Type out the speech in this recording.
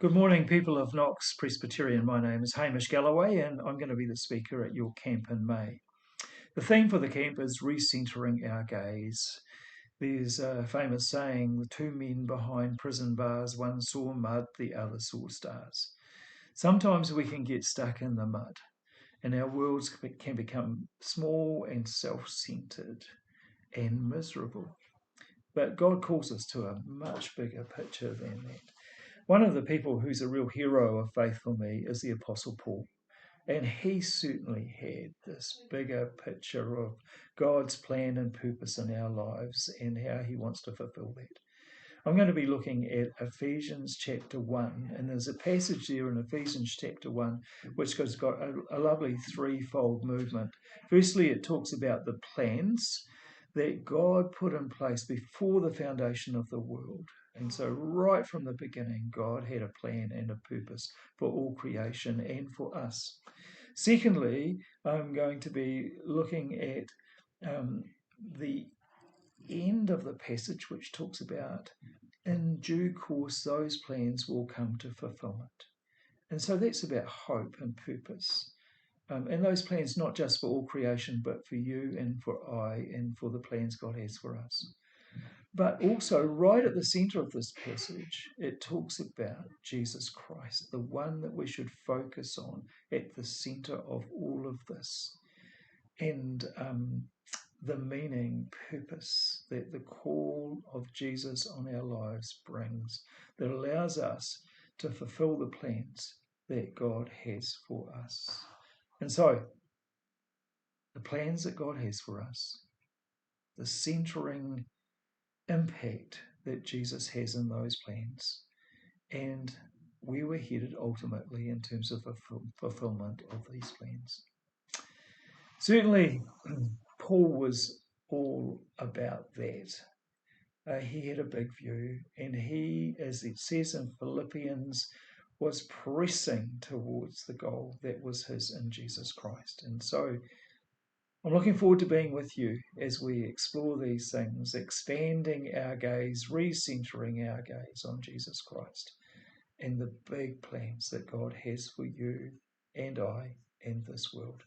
Good morning, people of Knox Presbyterian. My name is Hamish Galloway, and I'm going to be the speaker at your camp in May. The theme for the camp is recentering our gaze. There's a famous saying, the two men behind prison bars, one saw mud, the other saw stars. Sometimes we can get stuck in the mud, and our worlds can become small and self-centered and miserable. But God calls us to a much bigger picture than that. One of the people who's a real hero of faith for me is the Apostle Paul. And he certainly had this bigger picture of God's plan and purpose in our lives and how he wants to fulfill that. I'm going to be looking at Ephesians chapter 1, and there's a passage there in Ephesians chapter 1 which has got a lovely threefold movement. Firstly, it talks about the plans that God put in place before the foundation of the world. And so right from the beginning, God had a plan and a purpose for all creation and for us. Secondly, I'm going to be looking at the end of the passage, which talks about in due course those plans will come to fulfillment. And so that's about hope and purpose. And those plans, not just for all creation, but for you and for I and for the plans God has for us. But also, right at the center of this passage, it talks about Jesus Christ, the one that we should focus on at the center of all of this. And the meaning, purpose that the call of Jesus on our lives brings, that allows us to fulfill the plans that God has for us. And so, the plans that God has for us, the centering impact that Jesus has in those plans, and where we're headed ultimately in terms of a fulfillment of these plans. Certainly, Paul was all about that. He had a big view, and he, as it says in Philippians, was pressing towards the goal that was his in Jesus Christ. And so I'm looking forward to being with you as we explore these things, expanding our gaze, recentering our gaze on Jesus Christ and the big plans that God has for you and I and this world.